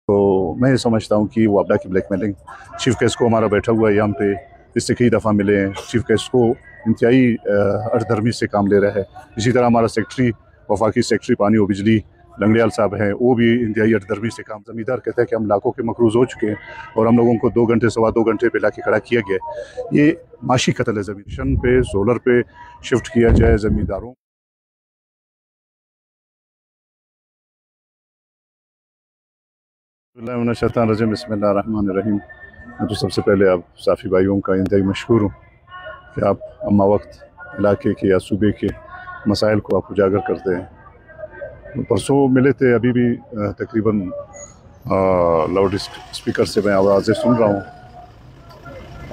तो मैं ये समझता हूँ कि वो वापडा की ब्लैकमेलिंग, चीफ गेस्ट को हमारा बैठा हुआ है यहाँ पे, इससे कई दफ़ा मिले हैं, चीफ गेस्ट को इंतहाई अड़धर्मी से काम ले रहा है। इसी तरह हमारा सेक्रेटरी, वफाकी सेक्रेटरी पानी और बिजली लंगड़ियाल साहब हैं, वो भी इंतहाई अड़धर्मी से काम। ज़मींदार कहते हैं कि हम लाखों के मकरूज़ हो चुके हैं और हम लोगों को 2 घंटे सवा 2 घंटे पे लाके खड़ा किया गया। ये माशी कत्ल है। ज़मीन पे सोलर पे शिफ्ट किया जाए ज़मींदारों। बिस्मिल्लाहिर्रहमानिर्रहीम। मैं तो सबसे पहले आप साफ़ी भाइयों का इंतहाई मशहूर हूँ कि आप अम्मा वक्त इलाके के या सूबे के मसाइल को आप उजागर करते हैं। परसों मिले थे, अभी भी तकरीबन लाउड स्पीकर से मैं आवाज़ें सुन रहा हूँ।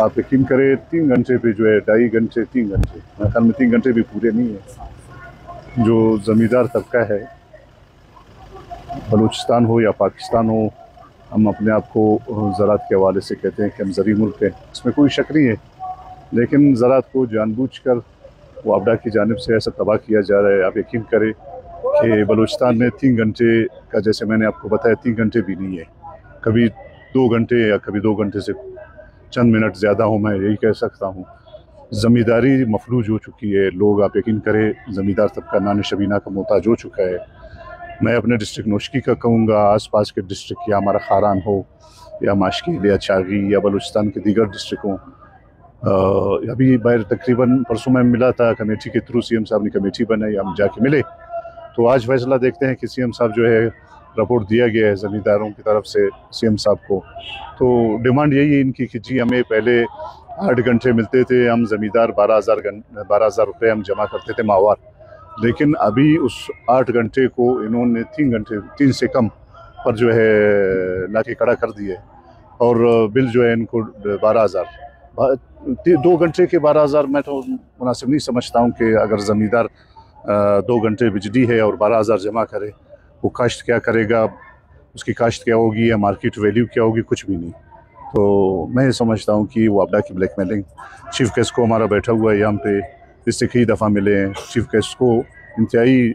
आप यकीन करें 3 घंटे पे जो है 2.5 घंटे 3 घंटे, मेरे ख्याल में 3 घंटे भी पूरे नहीं है, जो ज़मींदार तबका है, बलूचिस्तान हो या पाकिस्तान हो, हम अपने आप को ज़राअत के हवाले से कहते हैं कि हम ज़री मुल्क हैं, इसमें कोई शक नहीं है। लेकिन ज़राअत को जानबूझकर वापडा की जानिब से ऐसा तबाह किया जा रहा है। आप यकीन करें कि बलूचिस्तान में 3 घंटे का, जैसे मैंने आपको बताया, 3 घंटे भी नहीं है, कभी 2 घंटे या कभी 2 घंटे से चंद मिनट ज़्यादा हो, मैं यही कह सकता हूँ। ज़मींदारी मफलूज हो चुकी है। लोग, आप यकीन करें, ज़मींदार तबका नान शबीना का मोहताज हो चुका है। मैं अपने डिस्ट्रिक्ट नौशकी का कहूँगा, आसपास के डिस्ट्रिक्ट या हमारा खारान हो या माशकील या चागी या बलूचिस्तान के दीगर डिस्ट्रिक्ट हों, अभी बाहर तकरीबन परसों मैं मिला था कमेटी के थ्रू, सीएम साहब ने कमेटी बनाई, हम जाके मिले तो आज फैसला देखते हैं कि सीएम साहब जो है, रिपोर्ट दिया गया है ज़मींदारों की तरफ से सीएम साहब को। तो डिमांड यही है इनकी कि जी हमें पहले 8 घंटे मिलते थे, हम ज़मींदार 12,000 रुपये हम जमा करते थे माहवार, लेकिन अभी उस 8 घंटे को इन्होंने 3 घंटे 3 से कम पर जो है लाके खड़ा कर दिए और बिल जो है इनको 12,000, 2 घंटे के 12,000 मैं तो मुनासिब नहीं समझता हूँ कि अगर ज़मींदार 2 घंटे बिजली है और 12,000 जमा करे, वो काश्त क्या करेगा, उसकी काश्त क्या होगी या मार्केट वैल्यू क्या होगी, कुछ भी नहीं। तो मैं ये समझता हूँ कि वापडा की ब्लैकमेलिंग, चीफ गेस्ट को हमारा बैठा हुआ है यहाँ पे, इससे कई दफ़ा मिले हैं, चीफ गेस्ट को इंतहाई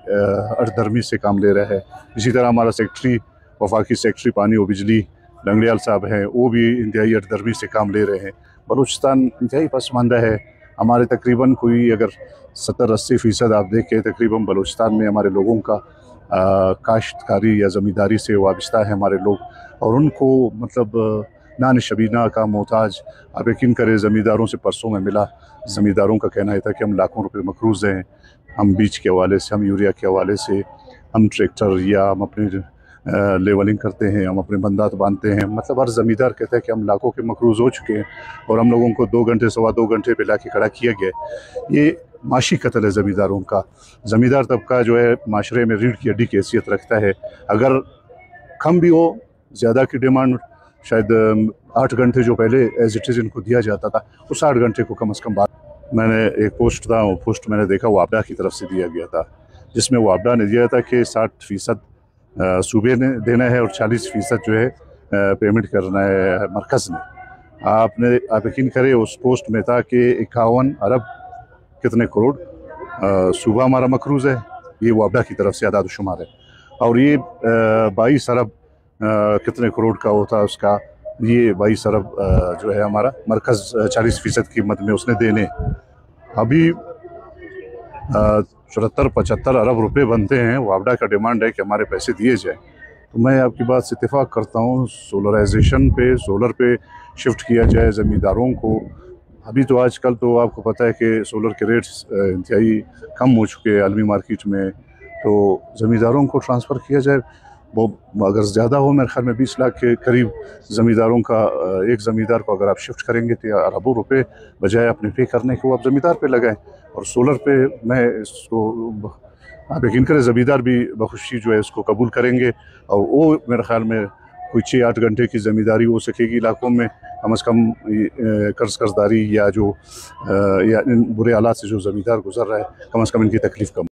अड़धर्मी से काम ले रहा है। इसी तरह हमारा सेक्रेटरी, वफाकी सेक्रेटरी पानी और बिजली लंगड़ियाल साहब हैं, वो भी इंतहाई अड़धर्मी से काम ले रहे हैं। बलूचिस्तान इंतहाई पसमानदा है। हमारे तकरीबन कोई अगर 70-80% आप देखें, तकरीबन बलूचिस्तान में हमारे लोगों का काश्तकारी या ज़मींदारी से वाबस्ता है हमारे लोग, और उनको मतलब नान शबीना का मोहताज। आप यकीन करें, ज़मींदारों से परसों में मिला, ज़मींदारों का कहना था कि हम लाखों रुपए मकरूज़ हैं, हम बीज के हवाले से, हम यूरिया के हवाले से, हम ट्रैक्टर या हम अपने लेवलिंग करते हैं, हम अपने बंदात बांधते हैं। मतलब हर ज़मींदार कहता है कि हम लाखों के मकरूज़ हो चुके हैं और हम लोगों को 2 घंटे सवा 2 घंटे पे लाके खड़ा किया गया। ये माशी कत्ल है ज़मींदारों का। ज़मींदार तबका जो है माशरे में रीढ़ की हड्डी की हैसियत रखता है। अगर कम भी हो, ज़्यादा की डिमांड शायद 8 घंटे जो पहले एज इट इज़ इनको दिया जाता था, उस 8 घंटे को कम से कम बात। मैंने एक पोस्ट था, वो पोस्ट मैंने देखा वापडा की तरफ से दिया गया था, जिसमें वापडा ने दिया था कि 60% सूबे ने देना है और 40% जो है पेमेंट करना है मरकज़ ने। आप यकीन करें, उस पोस्ट में था कि 51 अरब कितने करोड़ सूबा हमारा मकरूज़ है, ये वापडा की तरफ से आदाद शुमार है, और ये 22 अरब कितने करोड़ का होता है उसका, ये 22 अरब जो है हमारा मरकज़ 40% कीमत में उसने देने। अभी 74-75 अरब रुपए बनते हैं। वापडा का डिमांड है कि हमारे पैसे दिए जाए। तो मैं आपकी बात से इत्तेफाक करता हूँ, सोलराइजेशन पे, सोलर पे शिफ्ट किया जाए ज़मींदारों को। अभी तो आजकल तो आपको पता है कि सोलर के रेट्स इंतहाई कम हो चुके हैं आलमी मार्केट में, तो ज़मींदारों को ट्रांसफ़र किया जाए। वो अगर ज़्यादा हो, मेरे ख्याल में 20 लाख के करीब ज़मींदारों का, एक ज़मींदार को अगर आप शिफ्ट करेंगे तो अरबों रुपए बजाय अपने पे करने के वो आप ज़मींदार पे लगाएं। और सोलर पे मैं इसको, आप यकीन करें, ज़मींदार भी बखुशी जो है इसको कबूल करेंगे, और वो मेरे ख्याल में कोई 6-8 घंटे की ज़मींदारी हो सकेगी इलाकों में, कम से कम कर्जदारी या जो या इन बुरे हालात से जो ज़मींदार गुजर रहा है, कम से कम इनकी तकलीफ़ कम।